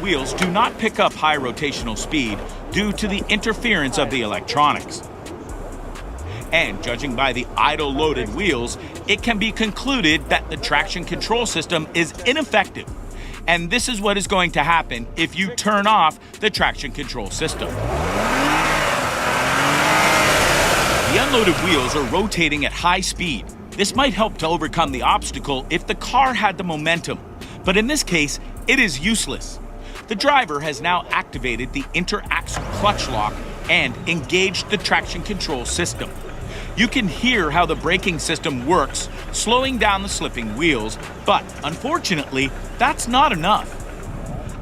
Wheels do not pick up high rotational speed due to the interference of the electronics. And judging by the idle loaded wheels, it can be concluded that the traction control system is ineffective. And this is what is going to happen if you turn off the traction control system. The unloaded wheels are rotating at high speed. This might help to overcome the obstacle if the car had the momentum, but in this case, it is useless. The driver has now activated the interaxle clutch lock and engaged the traction control system. You can hear how the braking system works, slowing down the slipping wheels, but unfortunately, that's not enough.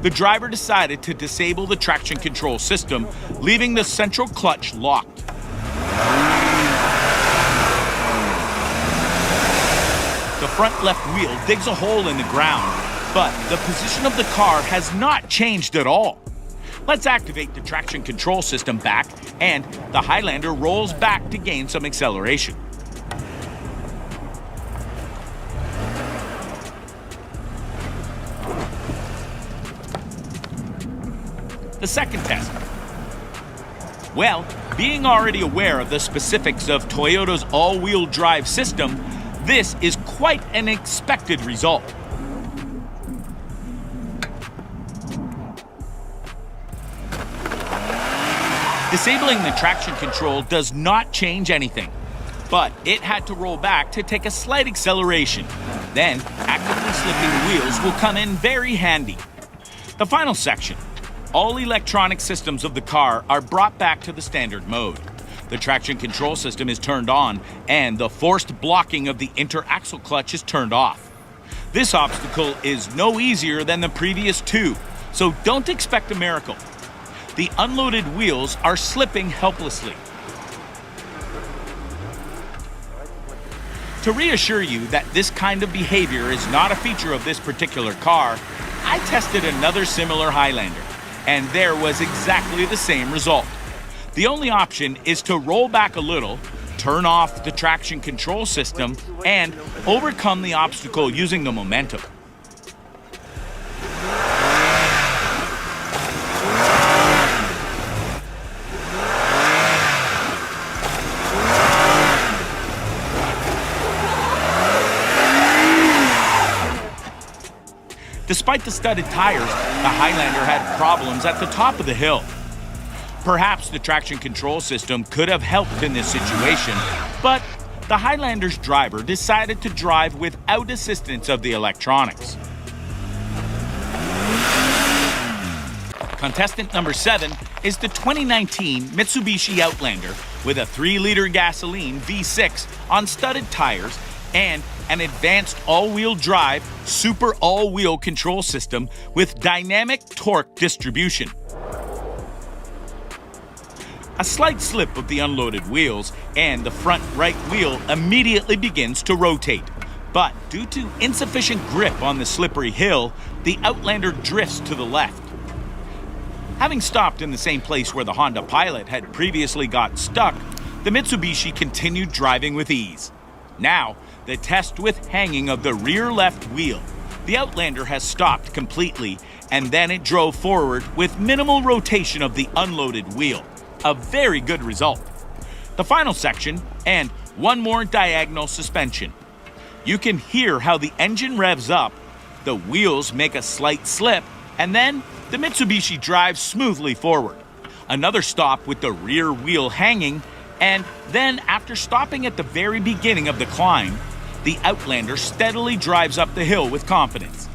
The driver decided to disable the traction control system, leaving the central clutch locked. The front left wheel digs a hole in the ground, but the position of the car has not changed at all. Let's activate the traction control system back, and the Highlander rolls back to gain some acceleration. The second test. Well, being already aware of the specifics of Toyota's all-wheel drive system, this is quite an expected result. Disabling the traction control does not change anything, but it had to roll back to take a slight acceleration. Then, actively slipping wheels will come in very handy. The final section. All electronic systems of the car are brought back to the standard mode. The traction control system is turned on, and the forced blocking of the interaxle clutch is turned off. This obstacle is no easier than the previous two, so don't expect a miracle. The unloaded wheels are slipping helplessly. To reassure you that this kind of behavior is not a feature of this particular car, I tested another similar Highlander, and there was exactly the same result. The only option is to roll back a little, turn off the traction control system, and overcome the obstacle using the momentum. Despite the studded tires, the Highlander had problems at the top of the hill. Perhaps the traction control system could have helped in this situation, but the Highlander's driver decided to drive without assistance of the electronics. Contestant number 7 is the 2019 Mitsubishi Outlander with a 3-liter gasoline V6 on studded tires and an advanced all-wheel drive super all-wheel control system with dynamic torque distribution. A slight slip of the unloaded wheels and the front right wheel immediately begins to rotate. But due to insufficient grip on the slippery hill, the Outlander drifts to the left. Having stopped in the same place where the Honda Pilot had previously got stuck, the Mitsubishi continued driving with ease. Now, the test with hanging of the rear left wheel. The Outlander has stopped completely, and then it drove forward with minimal rotation of the unloaded wheel. A very good result. The final section, and one more diagonal suspension. You can hear how the engine revs up, the wheels make a slight slip, and then the Mitsubishi drives smoothly forward. Another stop with the rear wheel hanging, and then after stopping at the very beginning of the climb, the Outlander steadily drives up the hill with confidence.